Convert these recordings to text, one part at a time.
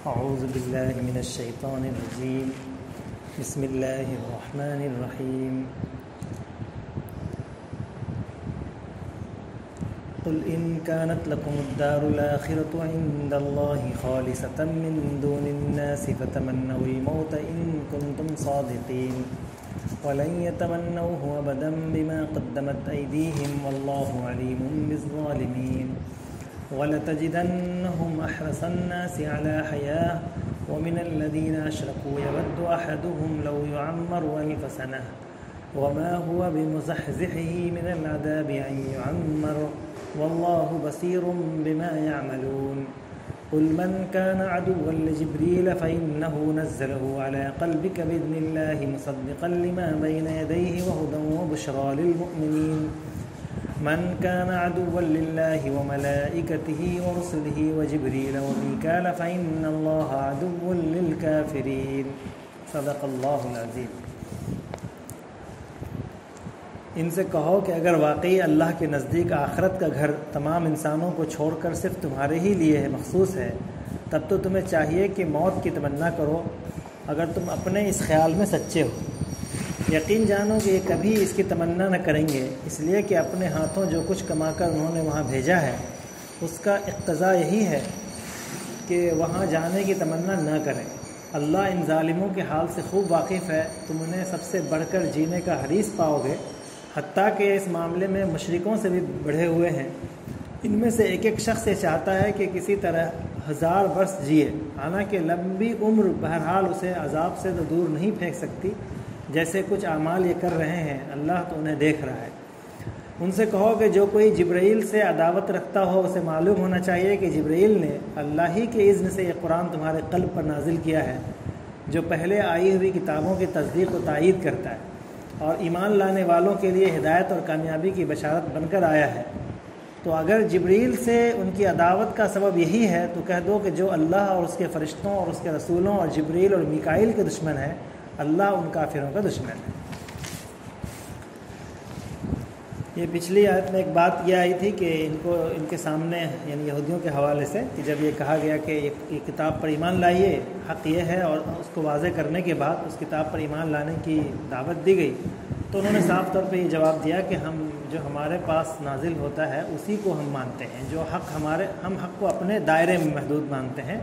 اعوذ باللہ من الشیطان الرجیم بسم اللہ الرحمن الرحیم قل ان كانت لكم الدار الآخرة عند الله خالصة من دون الناس فتمنوا الموت إن كنتم صادقين ولن يتمنوه أبدا بما قدمت أيديهم والله عليم بالظالمين ولتجدنهم أحرص الناس على حياة ومن الذين أشركوا يود أحدهم لو يعمر 1000 سنة وما هو بمزحزحه من العذاب أن يعمر والله بصير بما يعملون قل من كان عدوا لجبريل فإنه نزله على قلبك بإذن الله مصدقا لما بين يديه وهدى وبشرى للمؤمنين من كان عدوا لله وملائكته ورسله وجبريل وميكال فإن الله عدو للكافرين صدق اللہ العظیم۔ ان سے کہو کہ اگر واقعی اللہ کے نزدیک آخرت کا گھر تمام انسانوں کو چھوڑ کر صرف تمہارے ہی لیے ہے مخصوص ہے، تب تو تمہیں چاہیے کہ موت کی تمنا کرو اگر تم اپنے اس خیال میں سچے ہو۔ یقین جانو کہ یہ کبھی اس کی تمنا نہ کریں گے، اس لیے کہ اپنے ہاتھوں جو کچھ کما کر انہوں نے وہاں بھیجا ہے اس کا اقتضا یہی ہے کہ وہاں جانے کی تمنا نہ کریں۔ اللہ ان ظالموں کے حال سے خوب واقف ہے، تم انہیں سب سے بڑھ کر جینے کا حریص پاؤ گے، حتیٰ کہ اس معاملے میں مشرکوں سے بھی بڑھے ہوئے ہیں۔ ان میں سے ایک ایک شخص یہ چاہتا ہے کہ کسی طرح 1000 برس جیے، حالانکہ لمبی عمر بہرحال اسے عذاب سے تو دور نہیں پھینک سکتی۔ جیسے کچھ اعمال یہ کر رہے ہیں، اللہ تو انہیں دیکھ رہا ہے۔ ان سے کہو کہ جو کوئی جبرائیل سے عداوت رکھتا ہو اسے معلوم ہونا چاہیے کہ جبرائیل نے اللہ ہی کے اذن سے یہ قرآن تمہارے قلب پر نازل کیا ہے، جو پہلے آئی ہوئی کتابوں کی تصدیق و تائید کرتا ہے اور ایمان لانے والوں کے لیے ہدایت اور کامیابی کی بشارت بن کر آیا ہے۔ تو اگر جبرائیل سے ان کی عداوت کا سبب یہی ہے تو کہہ دو کہ جو اللہ اور اس کے فرشتوں اور اس کے رسولوں اور جبرائیل اور میکائیل کے دشمن ہے، اللہ ان کافروں کا دشمن ہے۔ یہ پچھلی آیت میں ایک بات یہ آئی تھی کہ ان کے سامنے یعنی یہودیوں کے حوالے سے کہ جب یہ کہا گیا کہ یہ کتاب پر ایمان لائیے، حق یہ ہے، اور اس کو واضح کرنے کے بعد اس کتاب پر ایمان لانے کی دعوت دی گئی، تو انہوں نے صاف طور پہ یہ جواب دیا کہ جو ہمارے پاس نازل ہوتا ہے اسی کو ہم مانتے ہیں، جو حق ہم حق کو اپنے دائرے میں محدود مانتے ہیں۔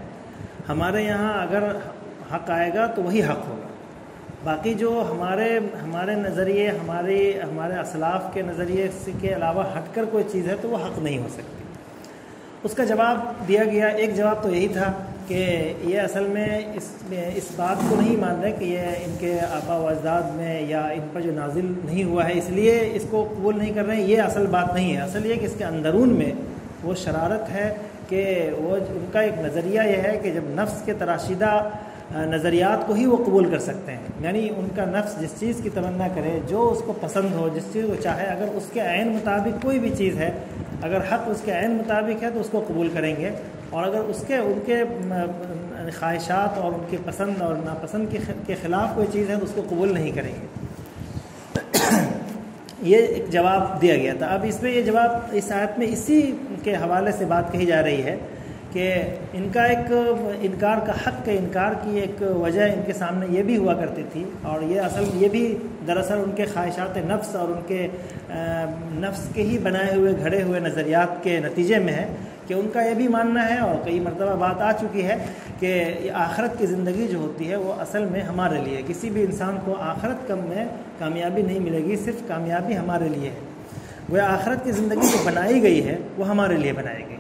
ہمارے یہاں اگر حق آئے گا تو وہی حق ہوگا، باقی جو ہمارے نظریے ہمارے اسلاف کے نظریے کے علاوہ ہٹ کر کوئی چیز ہے تو وہ حق نہیں ہو سکتی۔ اس کا جواب دیا گیا۔ ایک جواب تو یہی تھا کہ یہ اصل میں اس بات کو نہیں مان رہے کہ یہ ان کے آبا و اجداد میں یا ان پر جو نازل نہیں ہوا ہے اس لیے اس کو قبول نہیں کر رہے ہیں، یہ اصل بات نہیں ہے۔ اصل یہ کہ اس کے اندرون میں وہ شرارت ہے کہ وہ ان کا ایک نظریہ یہ ہے کہ جب نفس کے تراشیدہ نظریات کو ہی وہ قبول کر سکتے ہیں، یعنی ان کا نفس جس چیز کی تمنا کرے، جو اس کو پسند ہو، جس چیز کو چاہے، اگر اس کے عین مطابق کوئی بھی چیز ہے، اگر حق اس کے عین مطابق ہے تو اس کو قبول کریں گے، اور اگر ان کے خواہشات اور ان کے پسند اور ناپسند کے خلاف کوئی چیز ہے تو اس کو قبول نہیں کریں گے۔ یہ ایک جواب دیا گیا تھا۔ اب اس میں یہ جواب اس آیت میں اسی کے حوالے سے بات کہی جا رہی ہے کہ ان کا ایک انکار کا حق کے انکار کی ایک وجہ ان کے سامنے یہ بھی ہوا کرتی تھی، اور یہ بھی دراصل ان کے خواہشات نفس اور ان کے نفس کے ہی بنائے ہوئے گھڑے ہوئے نظریات کے نتیجے میں ہے کہ ان کا یہ بھی ماننا ہے، اور کئی مرتبہ بات آ چکی ہے کہ آخرت کی زندگی جو ہوتی ہے وہ اصل میں ہمارے لیے، کسی بھی انسان کو آخرت میں کامیابی نہیں ملے گی، صرف کامیابی ہمارے لیے ہے۔ وہ آخرت کی زندگی جو بنائی گئی ہے وہ ہمارے لیے بنائی گئی۔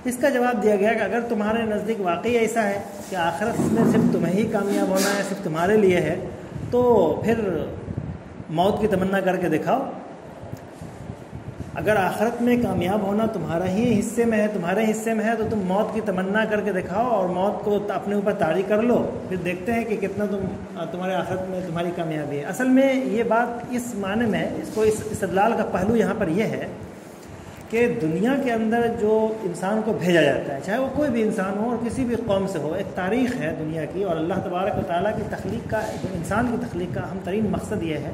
اس کا جواب دیا گیا کہ اگر تمہارے نزدیک واقعی ایسا ہے کہ آخرت میں صرف تمہیں ہی کامیاب ہونا ہے، صرف تمہارے لیے ہے، تو پھر موت کی تمنا کر کے دکھاؤ۔ اگر آخرت میں کامیاب ہونا تمہارے حصے میں ہے تو تم موت کی تمنا کر کے دکھاؤ اور موت کو اپنے اوپر طاری کر لو، پھر دیکھتے ہیں کہ کتنا تمہارے آخرت میں تمہاری کامیابی ہے۔ اصل میں یہ بات اس معنی میں اس استدلال کا پہلو یہاں پر یہ ہے کہ دنیا کے اندر جو انسان کو بھیجا جاتا ہے، چاہے وہ کوئی بھی انسان ہو اور کسی بھی قوم سے ہو، ایک تاریخ ہے دنیا کی، اور اللہ تبارک و تعالیٰ کی تخلیق کا، انسان کی تخلیق کا اہم ترین مقصد یہ ہے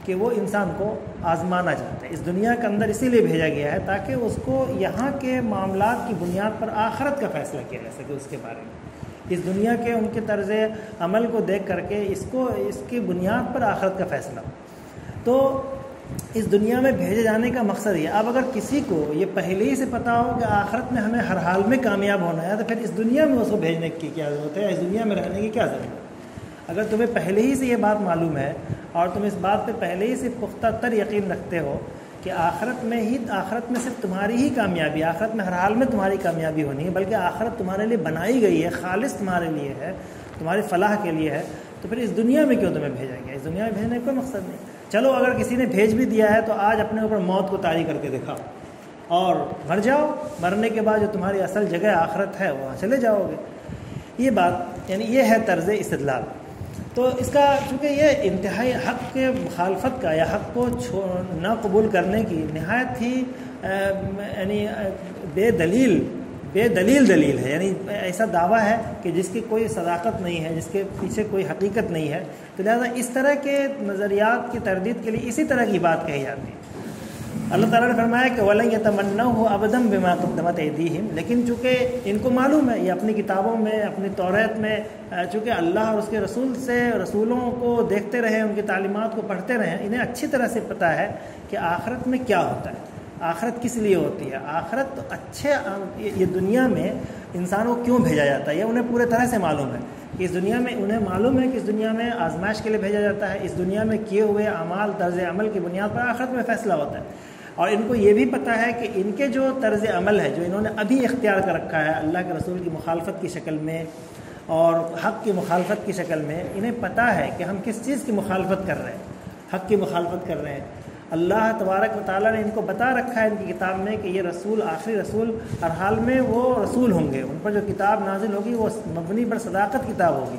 کہ وہ انسان کو آزمانا چاہتا ہے۔ اس دنیا کے اندر اسی لیے بھیجا گیا ہے تاکہ اس کو یہاں کے معاملات کی بنیاد پر آخرت کا فیصلہ کیا جا سکے اس کے بارے میں۔ اس دنیا کے ان کے طرز عمل کو دیکھ کر کے اس کی بنیاد پر آخرت کا فیصلہ. تو اس دنیا میں بھیجے جانے کا مقصد یہ. اب اگر کسی کو یہ پہلے ہی سے پتہ ہو کہ آخرت میں ہمیں ہر حال میں کامیاب ہونا ہے تو پھر اس دنیا میں اس کو بھیجنے کی کیا ضرورت ہے, اس دنیا میں رہنے کی کیا ضرورت ہے؟ اگر تمہیں پہلے ہی سے یہ بات معلوم ہے اور تم اس بات پہ پہلے ہی سے پختہ تر یقین رکھتے ہو کہ آخرت میں صرف تمہاری ہی کامیابی, آخرت میں ہر حال میں تمہاری کامیابی ہونی ہے, بلکہ آخرت تمہارے لیے بنائی گئی ہے, خالص تمہارے لیے ہے, تمہاری فلاح کے لیے ہے, تو پھر اس دنیا میں کیوں تمہیں بھیجا گیا؟ اس دنیا میں بھیجنے کا کوئی مقصد نہیں. چلو اگر کسی نے بھیج بھی دیا ہے تو آج اپنے اوپر موت کو طاری کر کے دکھاؤ اور مر جاؤ. مرنے کے بعد جو تمہاری اصل جگہ آخرت ہے وہاں چلے جاؤ گے. یہ بات یعنی یہ ہے طرز استدلال. تو اس کا چونکہ یہ انتہائی حق کے مخالفت کا یا حق کو نہ قبول کرنے کی نہایت ہی یعنی بے دلیل ہے, یعنی ایسا دعویٰ ہے کہ جس کی کوئی صداقت نہیں ہے, جس کے پیچھے کوئی حقیقت نہیں ہے. تو لہٰذا اس طرح کے نظریات کی تردید کے لیے اسی طرح کی بات کہی جاتی ہے. اللہ تعالیٰ نے فرمایا کہ وَلَن يَتَمَنَّوْهُ أَبَدًا بِمَا قَدَّمَتْ أَيْدِيهِمْ, لیکن چونکہ ان کو معلوم ہے, یہ اپنی کتابوں میں, اپنی توریت میں, چونکہ اللہ اور اس کے رسول سے رسولوں کو دیکھتے رہے, ان کی تعلیمات کو پڑھتے رہے, انہیں اچھی طرح سے پتہ ہے کہ آخرت میں کیا ہوتا ہے, آخرت کس لیے ہوتی ہے. آخرت اچھے یہ دنیا میں انسان کو کیوں بھیجا جاتا ہے یہ انہیں پورے طرح سے معلوم ہے کہ اس دنیا میں, انہیں معلوم ہے کہ اس دنیا میں آزمائش کے لیے بھیجا جاتا ہے. اس دنیا میں کیے ہوئے اعمال, طرز عمل کی بنیاد پر آخرت میں فیصلہ ہوتا ہے. اور ان کو یہ بھی پتہ ہے کہ ان کے جو طرز عمل ہے جو انہوں نے ابھی اختیار کر رکھا ہے اللہ کے رسول کی مخالفت کی شکل میں اور حق کی مخالفت کی شکل میں, انہیں پتہ ہے کہ ہم کس چیز کی مخالفت کر رہے ہیں, حق کی مخالفت کر رہے ہیں. اللہ تبارک و تعالیٰ نے ان کو بتا رکھا ہے ان کی کتاب میں کہ یہ رسول, آخری رسول, ہر حال میں وہ رسول ہوں گے, ان پر جو کتاب نازل ہوگی وہ مبنی پر صداقت کتاب ہوگی.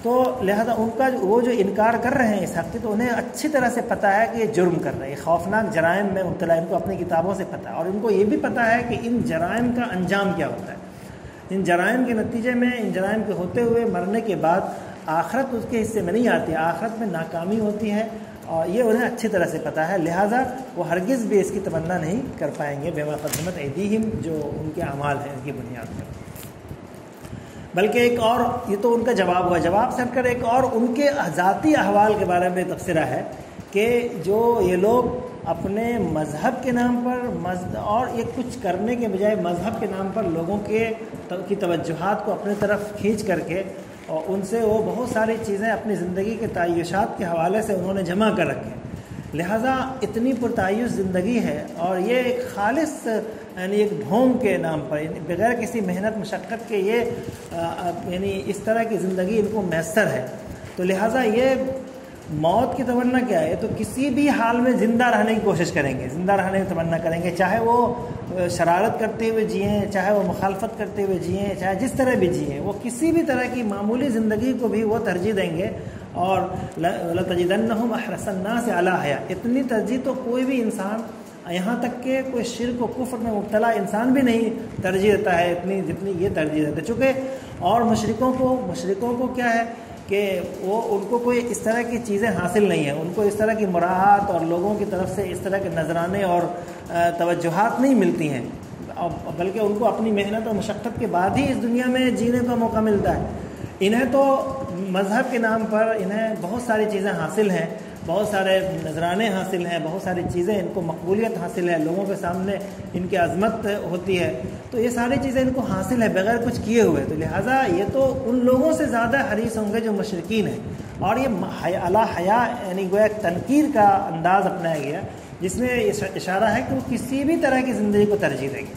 تو لہذا ان کا وہ جو انکار کر رہے ہیں اس حق کی, تو انہیں اچھی طرح سے پتہ ہے کہ یہ جرم کر رہے ہیں, خوفناک جرائم میں مبتلا, ان کو اپنی کتابوں سے پتہ ہے. اور ان کو یہ بھی پتہ ہے کہ ان جرائم کا انجام کیا ہوتا ہے, ان جرائم کے نتیجے میں, ان جرائم کے ہوتے ہوئے مرنے کے بعد آخرت اس کے حصے میں نہیں آتی, آخرت میں ناکامی ہوتی ہے, اور یہ انہیں اچھی طرح سے پتہ ہے. لہٰذا وہ ہرگز بھی اس کی تمنا نہیں کر پائیں گے بما قدمت ایدیہم, جو ان کے اعمال ہیں ان کی بنیاد پر. بلکہ ایک اور, یہ تو ان کا جواب ہوا, جواب سے ہٹ کر ایک اور ان کے ذاتی احوال کے بارے میں تبصرہ ہے کہ جو یہ لوگ اپنے مذہب کے نام پر اور یہ کچھ کرنے کے بجائے مذہب کے نام پر لوگوں کی توجہات کو اپنے طرف کھینچ کر کے اور ان سے وہ بہت ساری چیزیں اپنی زندگی کے تعیشات کے حوالے سے انہوں نے جمع کر رکھے. لہٰذا اتنی پرتعیش زندگی ہے اور یہ ایک خالص یعنی ایک ڈھونگ کے نام پر, بغیر کسی محنت مشقت کے یہ یعنی اس طرح کی زندگی ان کو میسر ہے. تو لہٰذا یہ موت کی تمنا کیا ہے, تو کسی بھی حال میں زندہ رہنے کی کوشش کریں گے, زندہ رہنے کی تمنا کریں گے, چاہے وہ شرارت کرتے ہوئے جئیں, چاہے وہ مخالفت کرتے ہوئے جئیں, چاہے جس طرح بھی جئیں, وہ کسی بھی طرح کی معمولی زندگی کو بھی وہ ترجیح دیں گے. اور لَتَجِدَنَّهُمْ أَحْرَصَ النَّاسِ عَلَىٰ حَيَاةٍ, اتنی ترجیح تو کوئی بھی انسان, یہاں تک کہ کوئی شرک و کفر میں مبتلا انسان بھی نہیں ترجیح دیتا ہے اتنی جتنی یہ ترجیح دیتا ہے. چونکہ اور مشرکوں کو کیا ہے کہ وہ ان کو کوئی اس طرح کی چیزیں حاصل نہیں ہیں, ان کو اس طرح کی مراعات اور لوگوں کی طرف سے اس طرح کے نذرانے اور توجہات نہیں ملتی ہیں, بلکہ ان کو اپنی محنت اور مشقت کے بعد ہی اس دنیا میں جینے کا موقع ملتا ہے. انہیں تو مذہب کے نام پر انہیں بہت ساری چیزیں حاصل ہیں, بہت سارے نذرانے حاصل ہیں, بہت ساری چیزیں ان کو مقبولیت حاصل ہے, لوگوں کے سامنے ان کی عظمت ہوتی ہے, تو یہ ساری چیزیں ان کو حاصل ہے بغیر کچھ کیے ہوئے. تو لہٰذا یہ تو ان لوگوں سے زیادہ حریص ہوں گے جو مشرکین ہیں. اور یہ علی حیا یعنی گویا تنکیر کا انداز اپنایا گیا جس میں اشارہ ہے کہ وہ کسی بھی طرح کی زندگی کو ترجیح دیں گے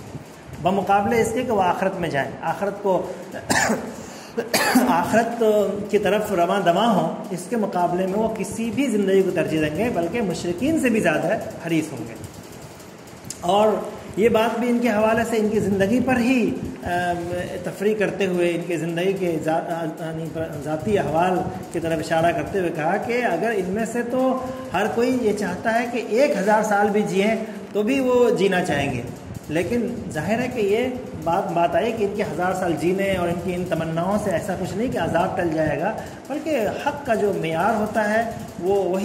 بمقابلے اس کے کہ وہ آخرت میں جائیں, آخرت کی طرف رواں دواں ہوں. اس کے مقابلے میں وہ کسی بھی زندگی کو ترجیح دیں گے, بلکہ مشرکین سے بھی زیادہ حریص ہوں گے. اور یہ بات بھی ان کے حوالے سے ان کی زندگی پر ہی تفریح کرتے ہوئے, ان کی زندگی کے ذاتی احوال کی طرف اشارہ کرتے ہوئے کہا کہ اگر ان میں سے تو ہر کوئی یہ چاہتا ہے کہ 1000 سال بھی جئیں تو بھی وہ جینا چاہیں گے, لیکن ظاہر ہے کہ یہ بات آئی کہ ان کے 1000 سال جینے اور ان کی ان تمناؤں سے ایسا کچھ نہیں کہ عذاب ٹل جائے گا، بلکہ حق کا جو معیار ہوتا ہے وہ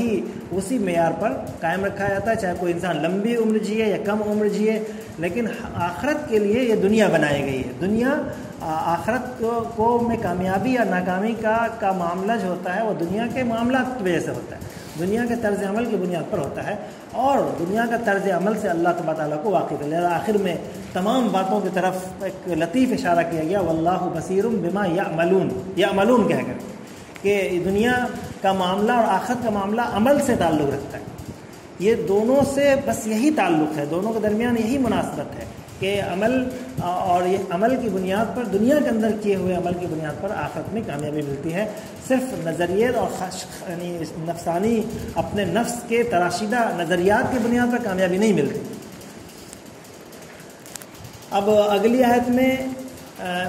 اسی معیار پر قائم رکھا جاتا ہے، چاہے کوئی انسان لمبی عمر جیے یا کم عمر جیے، لیکن آخرت کے لیے یہ دنیا بنائی گئی ہے۔ دنیا آخرت کو میں کامیابی یا ناکامی کا معاملہ جو ہوتا ہے وہ دنیا کے معاملات کی وجہ سے ہوتا ہے، دنیا کے طرز عمل کی بنیاد پر ہوتا ہے، اور دنیا کا طرز عمل سے اللہ تبارک تعالیٰ کو واقف ہے۔ لہذا آخر میں تمام باتوں کی طرف ایک لطیف اشارہ کیا گیا، واللہ بصیر بما یعملون کہہ کر، کہ دنیا کا معاملہ اور آخرت کا معاملہ عمل سے تعلق رکھتا ہے۔ یہ دونوں سے بس یہی تعلق ہے، دونوں کے درمیان یہی مناسبت ہے کہ عمل، اور یہ عمل کی بنیاد پر، دنیا کے اندر کیے ہوئے عمل کی بنیاد پر آخرت میں کامیابی ملتی ہے۔ صرف نظریے اور یعنی نفسانی اپنے نفس کے تراشیدہ نظریات کی بنیاد پر کامیابی نہیں ملتی۔ اب اگلی آیت میں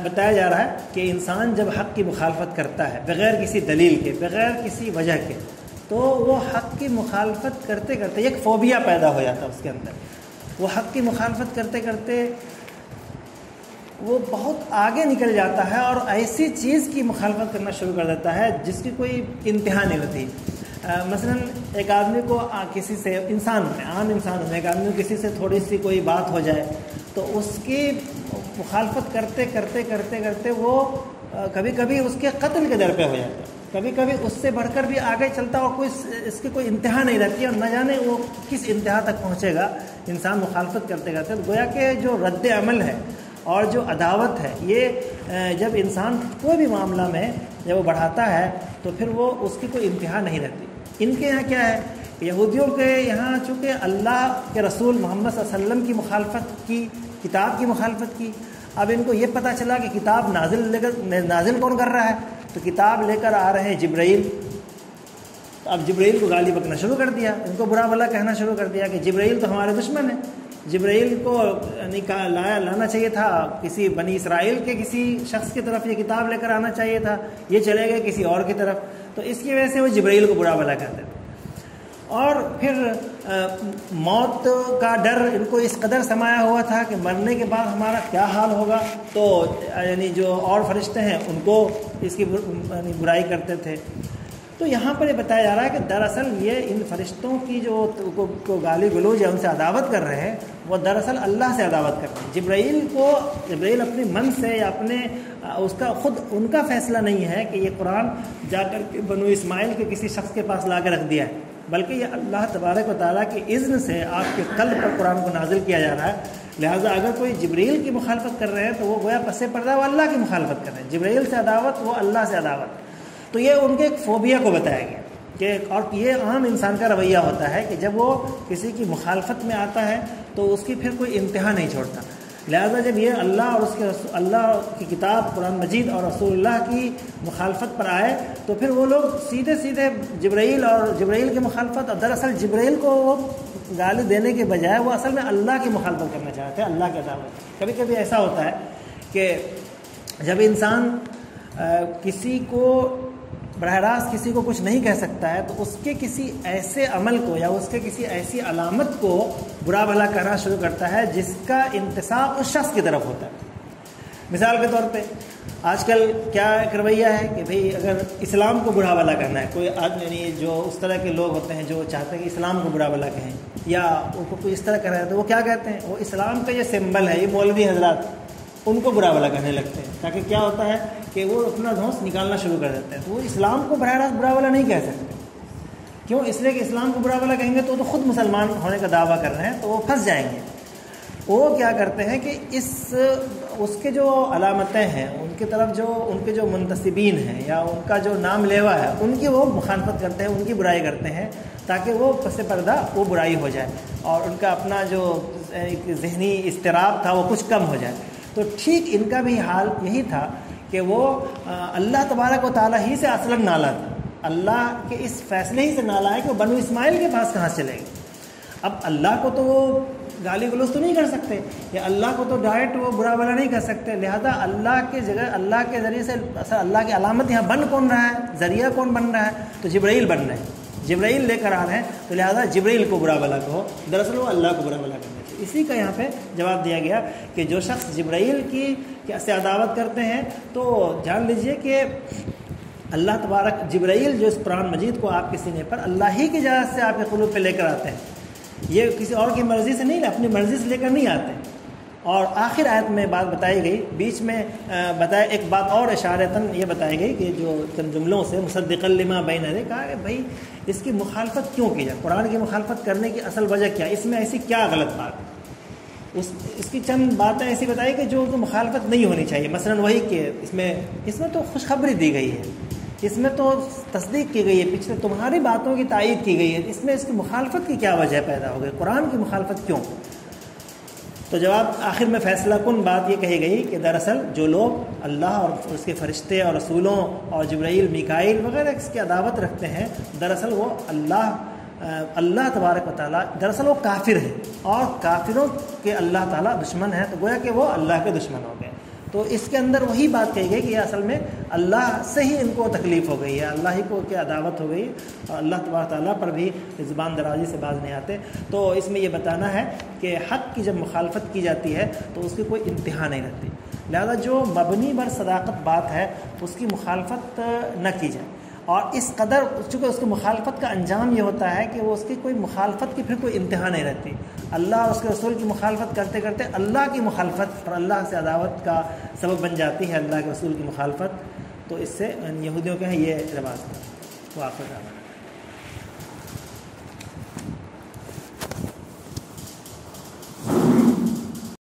بتایا جا رہا ہے کہ انسان جب حق کی مخالفت کرتا ہے بغیر کسی دلیل کے، بغیر کسی وجہ کے، تو وہ حق کی مخالفت کرتے کرتے ایک فوبیا پیدا ہو جاتا ہے اس کے اندر۔ وہ حق کی مخالفت کرتے کرتے وہ بہت آگے نکل جاتا ہے اور ایسی چیز کی مخالفت کرنا شروع کر دیتا ہے جس کی کوئی انتہا نہیں ہوتی۔ مثلا ایک آدمی کو کسی سے، عام انسان میں ایک آدمی کو کسی سے تھوڑی سی کوئی بات ہو جائے تو اس کی مخالفت کرتے کرتے کرتے کرتے وہ کبھی کبھی اس کے قتل کے در پہ ہو جاتا ہے، کبھی کبھی اس سے بڑھ کر بھی آگے چلتا اور اس کی کوئی انتہا نہیں رہتی، اور نہ جانے وہ کس انتہا تک پہنچے گا انسان مخالفت کرتے کرتے۔ گویا کہ جو رد عمل ہے اور جو عداوت ہے، یہ جب انسان کوئی بھی معاملہ میں جب وہ بڑھاتا ہے تو پھر وہ اس کی کوئی انتہا نہیں رہتی۔ ان کے یہاں کیا ہے، یہودیوں کے یہاں چونکہ اللہ کے رسول محمد صلی اللہ علیہ وسلم کی مخالفت کی، کتاب کی مخالفت کی، اب ان کو یہ پتہ چلا کہ کتاب نازل کون کر رہا ہے، تو کتاب لے کر آ رہے ہیں جبرائیل۔ اب جبرائیل کو گالی بکنا شروع کر دیا، ان کو برا بھلا کہنا شروع کر دیا کہ جبرائیل تو ہمارے دشمن ہیں، جبرائیل کو لانا چاہیے تھا کسی بنی اسرائیل کے کسی شخص کی طرف، یہ کتاب لے کر آنا چاہیے تھا، یہ چلے گئے کسی اور کی طرف، تو اس کی وجہ سے وہ جبرائیل کو برا بھلا کہتے تھے۔ اور پھر موت کا ڈر ان کو اس قدر سمایا ہوا تھا کہ مرنے کے بعد ہمارا کیا حال ہوگا، تو یعنی جو اور فرشتے ہیں ان کو اس کی برائی کرتے تھے۔ تو یہاں پر یہ بتایا جا رہا ہے کہ دراصل یہ ان فرشتوں کی جو کو گالی گلوچ یا ان سے عداوت کر رہے ہیں، وہ دراصل اللہ سے عداوت کر رہے ہیں۔ جبرائیل اپنے من سے یا اپنے اس کا خود ان کا فیصلہ نہیں ہے کہ یہ قرآن جا کر کے بنو اسماعیل کے کسی شخص کے پاس لا کے رکھ دیا ہے، بلکہ یہ اللہ تبارک و تعالیٰ کی اذن سے آپ کے قلب پر قرآن کو نازل کیا جا رہا ہے۔ لہٰذا اگر کوئی جبرائیل کی مخالفت کر رہے ہیں تو وہ گویا پس پردہ وہ اللہ کی مخالفت کر رہے ہیں، جبرائیل سے عداوت، وہ اللہ سے عداوت۔ تو یہ ان کے ایک فوبیا کو بتایا گیا کہ، اور یہ عام انسان کا رویہ ہوتا ہے کہ جب وہ کسی کی مخالفت میں آتا ہے تو اس کی پھر کوئی انتہا نہیں چھوڑتا۔ لہذا جب یہ اللہ اور اس کے اللہ کی کتاب قرآن مجید اور رسول اللہ کی مخالفت پر آئے تو پھر وہ لوگ سیدھے جبرائیل کی مخالفت، اور دراصل جبرائیل کو وہ گالی دینے کے بجائے وہ اصل میں اللہ کی مخالفت کرنا چاہتے ہیں، اللہ کے عداوت۔ کبھی کبھی ایسا ہوتا ہے کہ جب انسان کسی کو براہ راست کسی کو کچھ نہیں کہہ سکتا ہے تو اس کے کسی ایسے عمل کو یا اس کے کسی ایسی علامت کو برا بھلا کہنا شروع کرتا ہے جس کا انتساب اس شخص کی طرف ہوتا ہے۔ مثال کے طور پہ آج کل کیا ایک رویہ ہے کہ بھئی اگر اسلام کو برا بھلا کرنا ہے، کوئی آدمی یعنی جو اس طرح کے لوگ ہوتے ہیں جو چاہتے ہیں کہ اسلام کو برا بھلا کہیں یا ان کو کوئی اس طرح کر رہا ہے تو وہ کیا کہتے ہیں، وہ اسلام کا یہ سمبل ہے، یہ مولوی حضرات ان کو برا بھلا کہنے لگتے ہیں، تاکہ کیا ہوتا ہے کہ وہ اپنا دھونس نکالنا شروع کر دیتے ہیں۔ تو وہ اسلام کو براہ راست برا بھلا نہیں کہہ سکتے، کیوں؟ اس لیے کہ اسلام کو برا بھلا کہیں گے تو خود مسلمان ہونے کا دعویٰ کر رہے ہیں، تو وہ پھنس جائیں گے۔ وہ کیا کرتے ہیں کہ اس کے جو علامتیں ہیں، ان کی طرف جو ان کے جو منتسبین ہیں یا ان کا جو نام لیوا ہے ان کی وہ مخالفت کرتے ہیں، ان کی برائی کرتے ہیں، تاکہ وہ پس پردہ وہ برائی ہو جائے اور ان کا اپنا جو ذہنی اضطراب تھا وہ کچھ کم ہو جائے۔ تو ٹھیک ان کا بھی حال یہی تھا کہ وہ اللہ تبارک و تعالیٰ ہی سے اصلاً نالا تھا، اللہ کے اس فیصلے ہی سے نالا ہے کہ وہ بنو اسماعیل کے پاس کہاں چلے گئے۔ اب اللہ کو تو وہ گالی گلوچ تو نہیں کر سکتے، یا اللہ کو تو ڈائریکٹ وہ برا بھلا نہیں کر سکتے، لہذا اللہ کے جگہ اللہ کے ذریعے سے اصل اللہ کی علامت یہاں بن کون رہا ہے، ذریعہ کون بن رہا ہے، تو جبرائیل بن رہے ہیں، جبرائیل لے کر آ رہے ہیں، تو لہذا جبرائیل کو برا بھلا کہو، دراصل وہ اللہ کو برا بھلا کرنا چاہیے۔ اسی کا یہاں پہ جواب دیا گیا کہ جو شخص جبرائیل کی سے عداوت کرتے ہیں تو جان لیجئے کہ اللہ تبارک جبرائیل جو اس قرآن مجید کو آپ کے سینے پر اللہ ہی کی اجازت سے آپ کے قلوب پہ لے کر آتے ہیں، یہ کسی اور کی مرضی سے نہیں، اپنی مرضی سے لے کر نہیں آتے۔ اور آخر آیت میں بات بتائی گئی، بیچ میں بتایا ایک بات اور اشارتاً یہ بتائی گئی کہ جو چند جملوں سے مصدقا لما بین یدیہ، کہا کہ بھائی اس کی مخالفت کیوں کی جائے، قرآن کی مخالفت کرنے کی اصل وجہ کیا، اس میں ایسی کیا غلط بات ہے۔ اس کی چند باتیں ایسی بتائی کہ جو مخالفت نہیں ہونی چاہیے، مثلاً وہی کہ اس میں تو خوشخبری دی گئی ہے، اس میں تو تصدیق کی گئی ہے، پچھلے تمہاری باتوں کی تائید کی گئی ہے، اس میں اس کی مخالفت کی کیا وجہ پیدا ہو گئی، قرآن کی مخالفت کیوں؟ تو جواب آخر میں فیصلہ کن بات یہ کہی گئی کہ دراصل جو لوگ اللہ اور اس کے فرشتے اور رسولوں اور جبرائیل میکائیل وغیرہ اس کی عداوت رکھتے ہیں، دراصل وہ اللہ تبارک و تعالیٰ دراصل وہ کافر ہے، اور کافروں کے اللہ تعالیٰ دشمن ہے، تو گویا کہ وہ اللہ کے دشمن ہو گئے۔ تو اس کے اندر وہی بات کہی گئی کہ اصل میں اللہ سے ہی ان کو تکلیف ہو گئی ہے، اللہ ہی کو کی عداوت ہو گئی، اور اللہ تبارک تعالیٰ پر بھی زبان درازی سے باز نہیں آتے۔ تو اس میں یہ بتانا ہے کہ حق کی جب مخالفت کی جاتی ہے تو اس کی کوئی انتہا نہیں رہتی، لہذا جو مبنی بر صداقت بات ہے اس کی مخالفت نہ کی جائے، اور اس قدر چونکہ اس کی مخالفت کا انجام یہ ہوتا ہے کہ وہ اس کی کوئی مخالفت کی پھر کوئی انتہا نہیں رہتی، اللہ اور اس کے رسول کی مخالفت کرتے کرتے اللہ کی مخالفت اور اللہ سے عداوت کا سبب بن جاتی ہے اللہ کے رسول کی مخالفت۔ تو اس سے یہودیوں کے ہیں یہ رواج تھا۔ وہ آخر